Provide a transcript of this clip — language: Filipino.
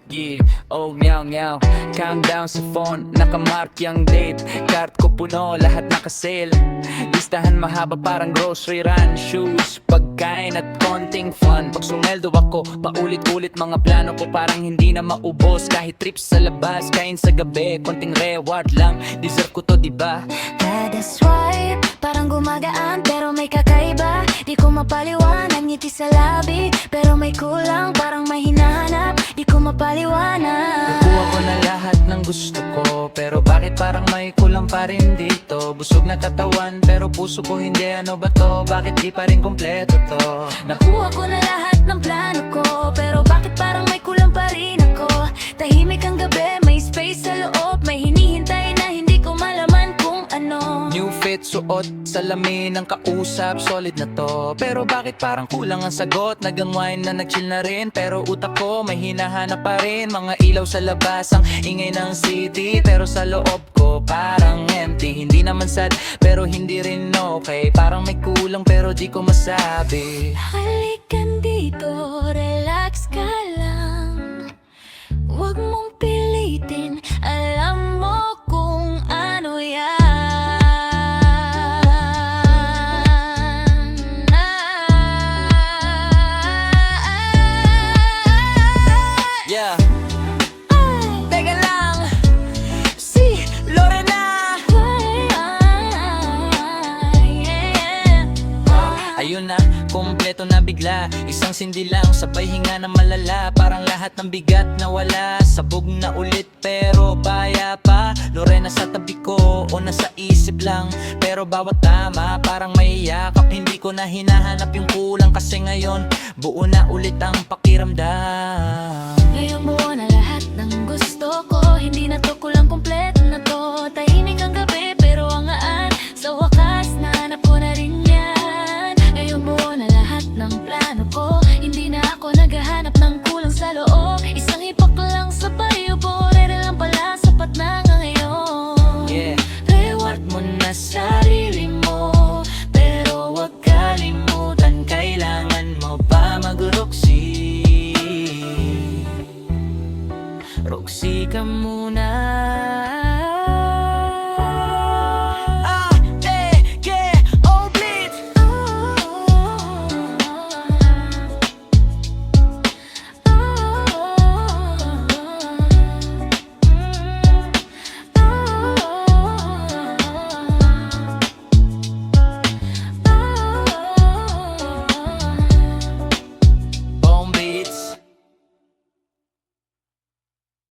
yeah, oh meow meow. Countdown sa phone, nakamark yung date. Cart ko puno, lahat nakasale. Listahan mahaba parang grocery run. Shoes, pagkain at konting fun. Pag sumeldo ako, paulit-ulit mga plano ko. Parang hindi na maubos, kahit trips sa labas, kain sa gabi, konting reward lang. Deserve ko to, diba? Kada swipe, parang gumagaan pero may kakaiba. Di ko mapaliwanag, ngiti sa labi pero may kulang, parang may hinahanap. Di ko mapaliwanag. Nakuha ko na lahat ng gusto ko, pero bakit parang may kulang pa rin dito? Busog na katawan pero puso ko hindi, ano ba to? Bakit di pa rin kompleto to? Nakuha ko na lahat ng plano ko, pero bakit parang may kulang pa rin ako? Tahimik ang gabi, may space sa loob, may hinihintay na hindi ko malaman kung ano. New fit, suot, salamin ang kausap, solid na to. Pero bakit parang kulang ang sagot? Nag-unwind na nag-chill na rin, pero utak ko may hinahanap pa rin. Mga ilaw sa labas, ang ingay ng city, pero sa loob ko parang empty. Hindi naman sad, pero hindi rin okay. Parang may kulang pero di ko masabi. Halikan dito, relax ka lang. Huwag mong pilitin, alam mo kung ano yan. Yeah. Teka lang, si Lorena. Ayun na, kompleto na bigla. Isang sindi lang, sabay hinga na malala. Parang lahat ng bigat nawala. Sabog na ulit pero baya pa. Lorena sa tabi ko o nasa isip lang, pero bawat tama parang may yakap. Hindi ko na hinahanap yung kulang, kasi ngayon buo na ulit ang pakiramdam. Ngayong buo na lahat ng gusto ko, hindi na to kulang, kompleto na to. Tahimik ang gabi pero ang gaan, sa wakas nahanap ko na rin yan. Ngayong buo na lahat ng plano ko, hindi na ako naghahanap ng kulang sa loob. Isang hipak lang sa bayubo, rere lang pala, sapat na nga ngayon. Yeah. Reward mo na sarili mo, pero wag kalimutan, kailangan mo pa mag-roxy. Roxy ka muna